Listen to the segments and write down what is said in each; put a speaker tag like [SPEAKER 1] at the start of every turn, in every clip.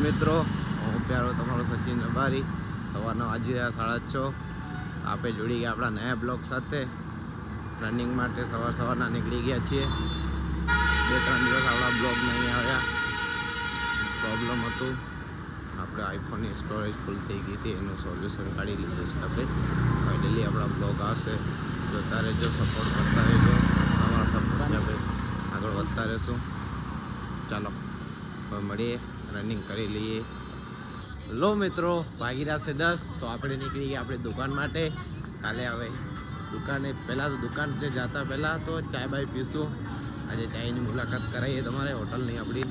[SPEAKER 1] મિત્રો, હું પ્યારો તમારો સચિન રબારી. સવારના વાજી રહ્યા 6:30. આપણે જોડી ગયા આપણા નયા બ્લોગ સાથે. રનિંગ માટે સવારના નીકળી ગયા છીએ. 2-3 દિવસ આપણા બ્લોગ નહીં આવ્યા, પ્રોબ્લેમ હતું. આપણે આઈફોનની સ્ટોરેજ ફૂલ થઈ ગઈ હતી, એનું સોલ્યુશન કાઢી લીધું છે. આપણે ફાઇનલી આપણા બ્લોગ આવશે. જોતા રહેજો, સપોર્ટ કરતા રહેજો. તમારા સપોર્ટથી આપણે આગળ વધતા રહેશું. ચાલો હવે મળીએ, રનિંગ કરી લઈએ. લો મિત્રો, વાગી રહ્યા છે 10. તો આપણે નીકળી ગયા આપણી દુકાન માટે. કાલે હવે દુકાને પહેલાં તો દુકાન જે જતા પહેલાં તો ચાય બાય પીશું. આજે ચાયની મુલાકાત કરાવીએ તમારે હોટલની આપણી.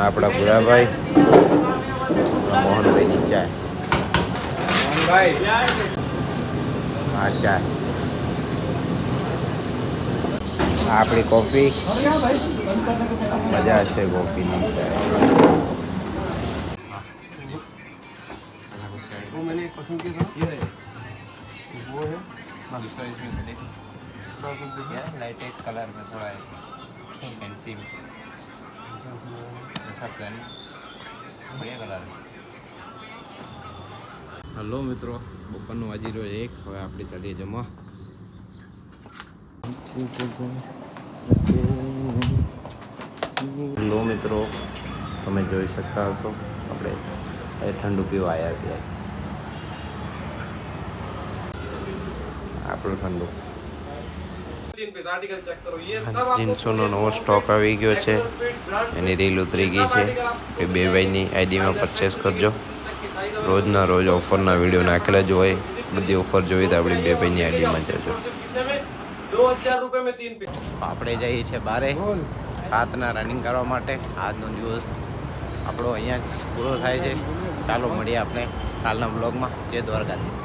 [SPEAKER 1] આપણા ભૂરાભાઈ મોહનભાઈની ચાય. મોહનભાઈ હા ચાય. આપણી કોફી. મજા છે કોફીની ચાય.
[SPEAKER 2] वो मैंने पसंद किया था, ये है वो है दूसरा इसमें से देखो
[SPEAKER 1] लाइट एक कलर में थोड़ा ऐसा फैंसी ऐसा प्लान बढ़िया कलर है. હલો મિત્રો, બપોરનું વાજી રહ્યો 1. હવે આપણે ચાલીએ જમવા. લો મિત્રો, તમે જોઈ શકતા હશો આપણે ઠંડુ પીવા આવ્યા છીએ. આપણું ઠંડુ જીન્સોનો નવો સ્ટોક આવી ગયો છે. એની રીલ ઉતરી ગઈ છે કે 2 ભાઈની આઈડીમાં પરચેસ કરજો. રોજના રોજ ઓફરના વિડીયો નાખેલા જ હોય. બધી ઓફર જોઈ તો આપણી 2 ભાઈની આઈડીમાં જજો. આપણે જઈએ છીએ બારે રાતના રનિંગ કરવા માટે. આજનો દિવસ આપણો અહીંયા જ પૂરો થાય છે. ચાલો મળીએ આપણે કાલના બ્લોગમાં. જય દ્વારકાધીશ.